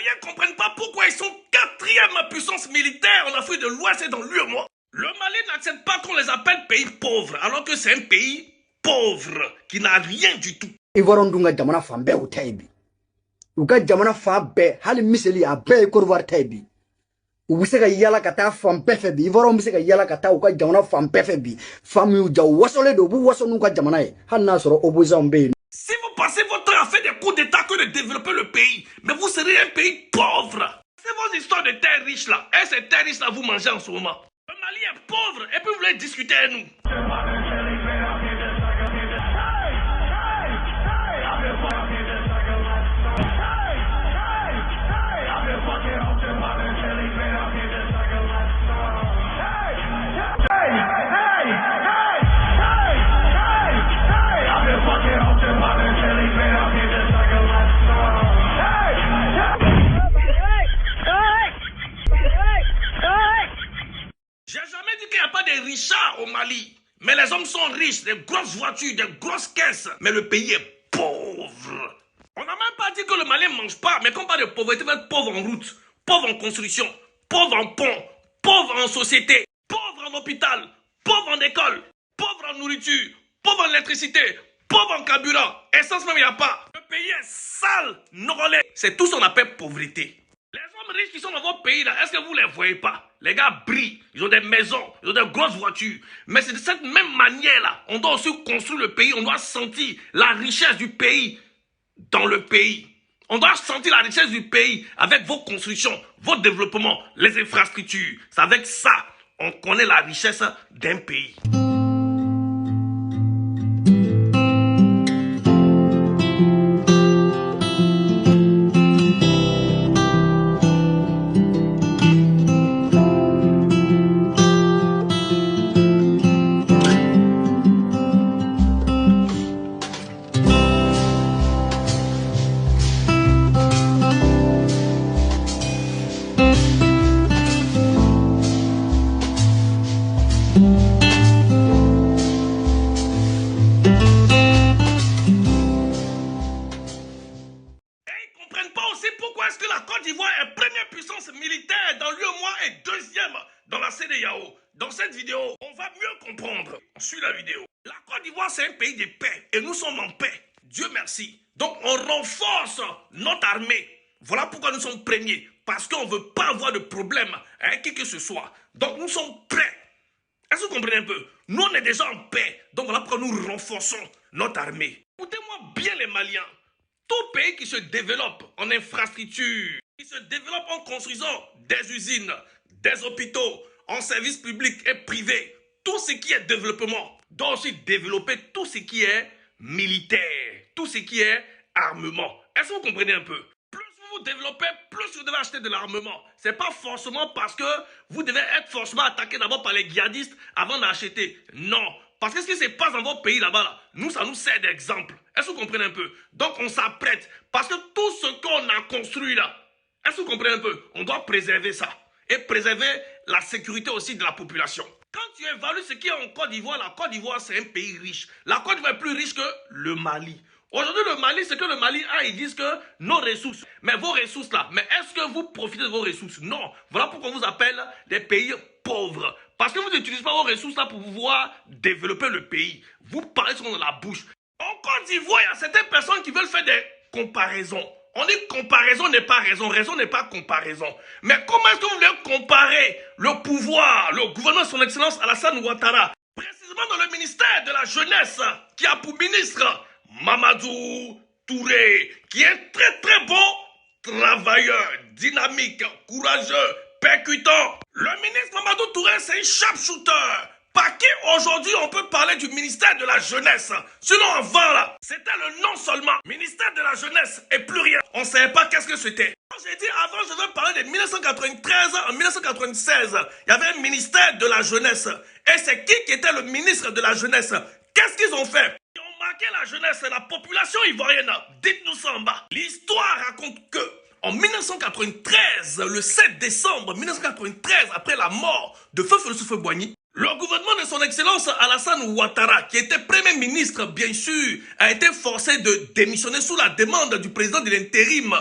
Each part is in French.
Maliens ne comprennent pas pourquoi ils sont quatrième puissance militaire en Afrique de l'Ouest et dans l'UEMOA. Le Mali n'accepte pas qu'on les appelle pays pauvres, alors que c'est un pays pauvre qui n'a rien du tout. Ivoire dunga jamana fambe utaibi. Uga jamana fambe hali miseli abe korwar taibi. Ubisega yala kata fambe febi. Ivoire ubisega yala kata uga jamana fambe febi. Fami uja wasole do bu waso nuga jamana e. Hanna soro obuza mbe. Si vous passez votre temps à faire des coups d'état que de développer le pays, mais vous serez un pays pauvre. C'est vos histoires de terres riches là. Et ces terres riches là vous mangez en ce moment. Le Mali est pauvre et puis vous voulez discuter avec nous. J'ai jamais dit qu'il n'y a pas de richards au Mali. Mais les hommes sont riches, des grosses voitures, des grosses caisses. Mais le pays est pauvre. On n'a même pas dit que le Mali ne mange pas. Mais quand on parle de pauvreté, il faut être pauvre en route, pauvre en construction, pauvre en pont, pauvre en société, pauvre en hôpital, pauvre en école, pauvre en nourriture, pauvre en électricité, pauvre en carburant. Essence même, il n'y a pas. Le pays est sale, norolais. C'est tout ce qu'on appelle pauvreté. Les hommes riches qui sont dans votre pays, là, est-ce que vous ne les voyez pas? Les gars brillent, ils ont des maisons, ils ont des grosses voitures. Mais c'est de cette même manière-là, on doit aussi construire le pays, on doit sentir la richesse du pays dans le pays. On doit sentir la richesse du pays avec vos constructions, vos développements, les infrastructures. C'est avec ça on connaît la richesse d'un pays. Pourquoi est-ce que la Côte d'Ivoire est première puissance militaire dans l'UEMOA et deuxième dans la CEDEAO? Dans cette vidéo, on va mieux comprendre. On suit la vidéo. La Côte d'Ivoire, c'est un pays de paix et nous sommes en paix. Dieu merci. Donc, on renforce notre armée. Voilà pourquoi nous sommes premiers. Parce qu'on ne veut pas avoir de problème avec qui que ce soit. Donc, nous sommes prêts. Est-ce que vous comprenez un peu? Nous, on est déjà en paix. Donc, voilà pourquoi nous renforçons notre armée. Écoutez-moi bien les Maliens. Tout pays qui se développe en infrastructure, qui se développe en construisant des usines, des hôpitaux, en services publics et privés, tout ce qui est développement doit aussi développer tout ce qui est militaire, tout ce qui est armement. Est-ce que vous comprenez un peu? Plus vous vous développez, plus vous devez acheter de l'armement. Ce n'est pas forcément parce que vous devez être forcément attaqué d'abord par les djihadistes avant d'acheter. Non. Parce que ce qui se passe dans votre pays là-bas, nous, ça nous sert d'exemple. Est-ce que vous comprenez un peu? Donc, on s'apprête. Parce que tout ce qu'on a construit là, est-ce que vous comprenez un peu? On doit préserver ça. Et préserver la sécurité aussi de la population. Quand tu évalues ce qui est en Côte d'Ivoire, la Côte d'Ivoire, c'est un pays riche. La Côte d'Ivoire est plus riche que le Mali. Aujourd'hui, le Mali, c'est que le Mali a, ils disent que nos ressources, mais vos ressources là, mais est-ce que vous profitez de vos ressources? Non. Voilà pourquoi on vous appelle des pays pauvres. Parce que vous n'utilisez pas vos ressources là pour pouvoir développer le pays. Vous parlez sur la bouche. En Côte d'Ivoire, il y a certaines personnes qui veulent faire des comparaisons. On dit comparaison n'est pas raison, raison n'est pas comparaison. Mais comment est-ce que vous voulez comparer le pouvoir, le gouvernement de son excellence Alassane Ouattara, précisément dans le ministère de la jeunesse, qui a pour ministre Mamadou Touré, qui est un très très bon travailleur, dynamique, courageux, percutant. Le ministre Mamadou Touré, c'est un sharpshooter. Par qui aujourd'hui on peut parler du ministère de la jeunesse? Sinon avant là, c'était le nom seulement. Ministère de la jeunesse et plus rien. On ne savait pas qu'est-ce que c'était. J'ai dit avant je veux parler de 1993, en 1996, il y avait un ministère de la jeunesse. Et c'est qui était le ministre de la jeunesse? Qu'est-ce qu'ils ont fait? Ils ont marqué la jeunesse et la population ivoirienne. Dites-nous ça en bas. L'histoire raconte que en 1993, le 7 décembre 1993, après la mort de Feu Houphouët-Boigny, le gouvernement de son excellence Alassane Ouattara, qui était premier ministre bien sûr, a été forcé de démissionner sous la demande du président de l'intérim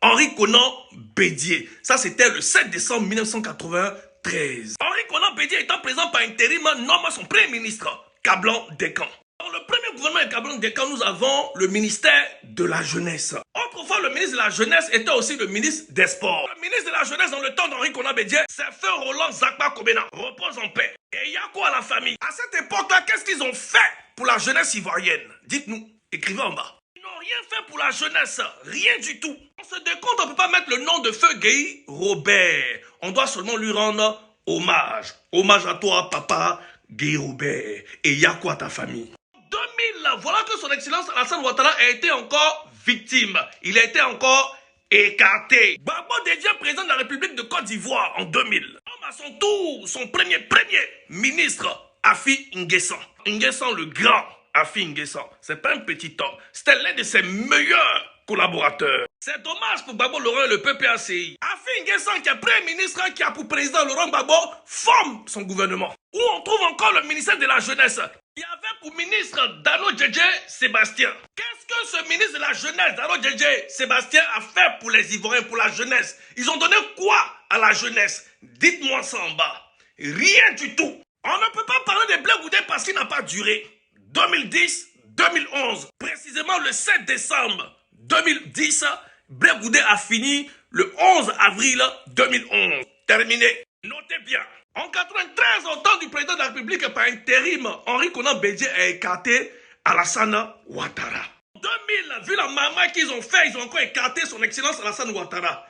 Henri Konan Bédié. Ça, c'était le 7 décembre 1993. Henri Konan Bédié étant présent par intérim nomme son premier ministre, Kablan Dekan. Dans le premier gouvernement de Kablan Dekan, nous avons le ministère de la jeunesse. Autrefois, le ministre de la jeunesse était aussi le ministre des sports. Le ministre de la jeunesse dans le temps d'Henri Konan Bédié, c'est feu Roland Zakpa Kobena. Repose en paix. Et il y a quoi à la famille? À cette époque-là, qu'est-ce qu'ils ont fait pour la jeunesse ivoirienne? Dites-nous, écrivez en bas. Ils n'ont rien fait pour la jeunesse, rien du tout. On se décompte, on ne peut pas mettre le nom de feu Guy Robert. On doit seulement lui rendre hommage. Hommage à toi, papa Guy Robert. Et il y a quoi à ta famille? 2000, voilà que son excellence Alassane Ouattara a été encore victime. Il a été encore écarté. Gbagbo devient président de la République de Côte d'Ivoire en 2000. Homme à son tour, son premier ministre, Afi N'Guessan. N'Guessan le grand, Afi N'Guessan. C'est pas un petit homme. C'était l'un de ses meilleurs collaborateurs. C'est dommage pour Gbagbo Laurent et le PPACI. Afi N'Guessan, qui est premier ministre, qui a pour président Laurent Gbagbo, forme son gouvernement. Où on trouve encore le ministère de la jeunesse. Il y avait pour ministre Dano Djedje Sébastien. Qu'est-ce que ce ministre de la jeunesse, Dano Djedje Sébastien, a fait pour les Ivoiriens, pour la jeunesse? Ils ont donné quoi à la jeunesse? Dites-moi ça en bas. Rien du tout. On ne peut pas parler de Blé Goudé parce qu'il n'a pas duré. 2010-2011, précisément le 7 décembre 2010, Blé Goudé a fini le 11 avril 2011. Terminé. Notez bien. En 93, au temps du président de la République par intérim, Henri Konan Bédié a écarté Alassane Ouattara. En 2000, vu la maman qu'ils ont fait, ils ont encore écarté son excellence Alassane Ouattara.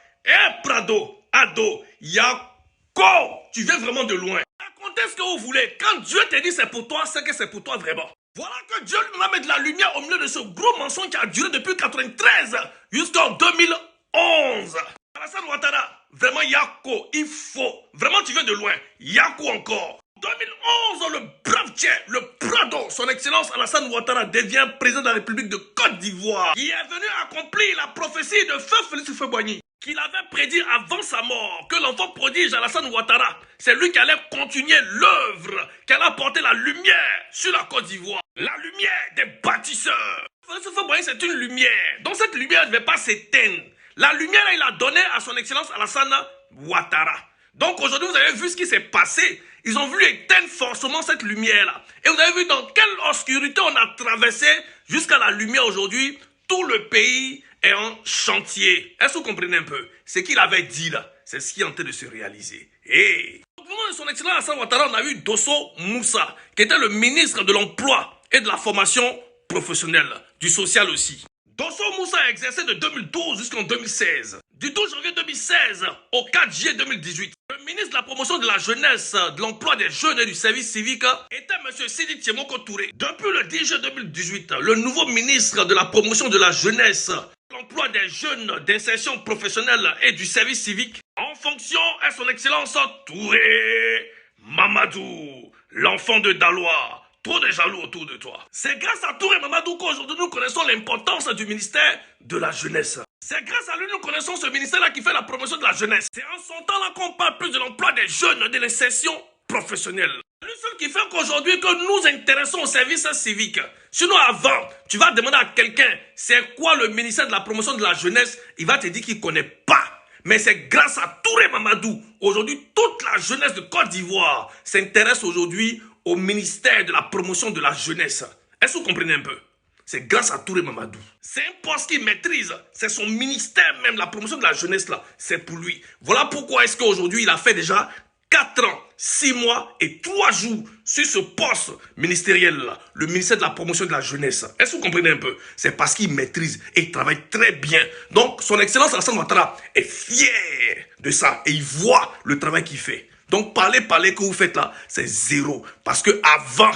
Prado, Ado, Yako, tu viens vraiment de loin. Racontez ce que vous voulez. Quand Dieu te dit c'est pour toi, c'est que c'est pour toi vraiment. Voilà que Dieu lui va mettre de la lumière au milieu de ce gros mensonge qui a duré depuis 93 jusqu'en 2011. Alassane Ouattara, vraiment Yako, il faut. Vraiment tu viens de loin. Yako encore. En 2011, le brave tien, le Prado, son excellence Alassane Ouattara devient président de la République de Côte d'Ivoire. Il est venu accomplir la prophétie de Feu Félix Houphouët-Boigny, qu'il avait prédit avant sa mort que l'enfant prodige Alassane Ouattara, c'est lui qui allait continuer l'œuvre, qui allait apporter la lumière sur la Côte d'Ivoire. La lumière des bâtisseurs. Félix Houphouët-Boigny, c'est une lumière. Donc cette lumière ne va pas s'éteindre. La lumière, il a donné à son excellence Alassane Ouattara. Donc aujourd'hui, vous avez vu ce qui s'est passé. Ils ont voulu éteindre forcément cette lumière-là. Et vous avez vu dans quelle obscurité on a traversé jusqu'à la lumière aujourd'hui. Tout le pays est en chantier. Est-ce que vous comprenez un peu? Ce qu'il avait dit là, c'est ce qui est en train de se réaliser. Et au moment de son excellence Alassane Ouattara, on a eu Dosso Moussa, qui était le ministre de l'Emploi et de la formation professionnelle, du social aussi. Dosso Moussa a exercé de 2012 jusqu'en 2016. Du 12 janvier 2016 au 4 juillet 2018, le ministre de la promotion de la jeunesse, de l'emploi des jeunes et du service civique était M. Sidi Thiemoko Touré. Depuis le 10 juillet 2018, le nouveau ministre de la promotion de la jeunesse, de l'emploi des jeunes, d'insertion professionnelle et du service civique, en fonction est son excellence Touré Mamadou, l'enfant de Daloa. Trop de jaloux autour de toi. C'est grâce à Touré Mamadou qu'aujourd'hui nous connaissons l'importance du ministère de la jeunesse. C'est grâce à lui que nous connaissons ce ministère-là qui fait la promotion de la jeunesse. C'est en son temps-là qu'on parle plus de l'emploi des jeunes, de l'insertion professionnelle. C'est lui seul qui fait qu'aujourd'hui que nous nous intéressons au service civique. Sinon avant, tu vas demander à quelqu'un c'est quoi le ministère de la promotion de la jeunesse, il va te dire qu'il ne connaît pas. Mais c'est grâce à Touré Mamadou. Aujourd'hui, toute la jeunesse de Côte d'Ivoire s'intéresse aujourd'hui au ministère de la promotion de la jeunesse. Est-ce que vous comprenez un peu? C'est grâce à Touré Mamadou. C'est un poste qu'il maîtrise. C'est son ministère même, la promotion de la jeunesse là. C'est pour lui. Voilà pourquoi est-ce qu'aujourd'hui il a fait déjà 4 ans, 6 mois et 3 jours sur ce poste ministériel là. Le ministère de la promotion de la jeunesse. Est-ce que vous comprenez un peu? C'est parce qu'il maîtrise et il travaille très bien. Donc son excellence Alassane Ouattara est fier de ça. Et il voit le travail qu'il fait. Donc parler que vous faites là, c'est zéro. Parce que avant,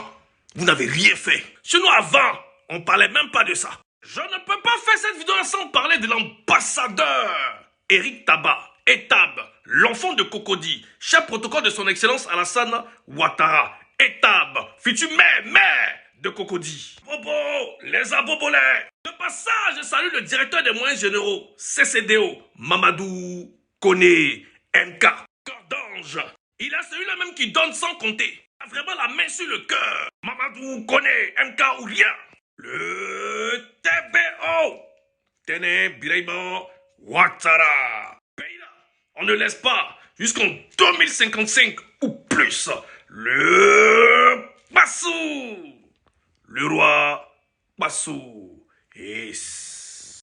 vous n'avez rien fait. Sinon avant, on ne parlait même pas de ça. Je ne peux pas faire cette vidéo sans parler de l'ambassadeur Eric Taba, Etab, l'enfant de Cocody, chef protocole de son excellence Alassane Ouattara. Etab, futur maire de Cocody. Bobo, les abobolais. De passage, je salue le directeur des moyens généraux, CCDO, Mamadou Koné, MK. Cordange. Il est celui-là même qui donne sans compter. Il a vraiment la main sur le cœur. Mamadou Koné, MK ou rien. Le TBO. Tene, Bireimo, Ouattara. Pays-là, on ne laisse pas jusqu'en 2055 ou plus. Le Bassou. Le roi Bassou. Yes.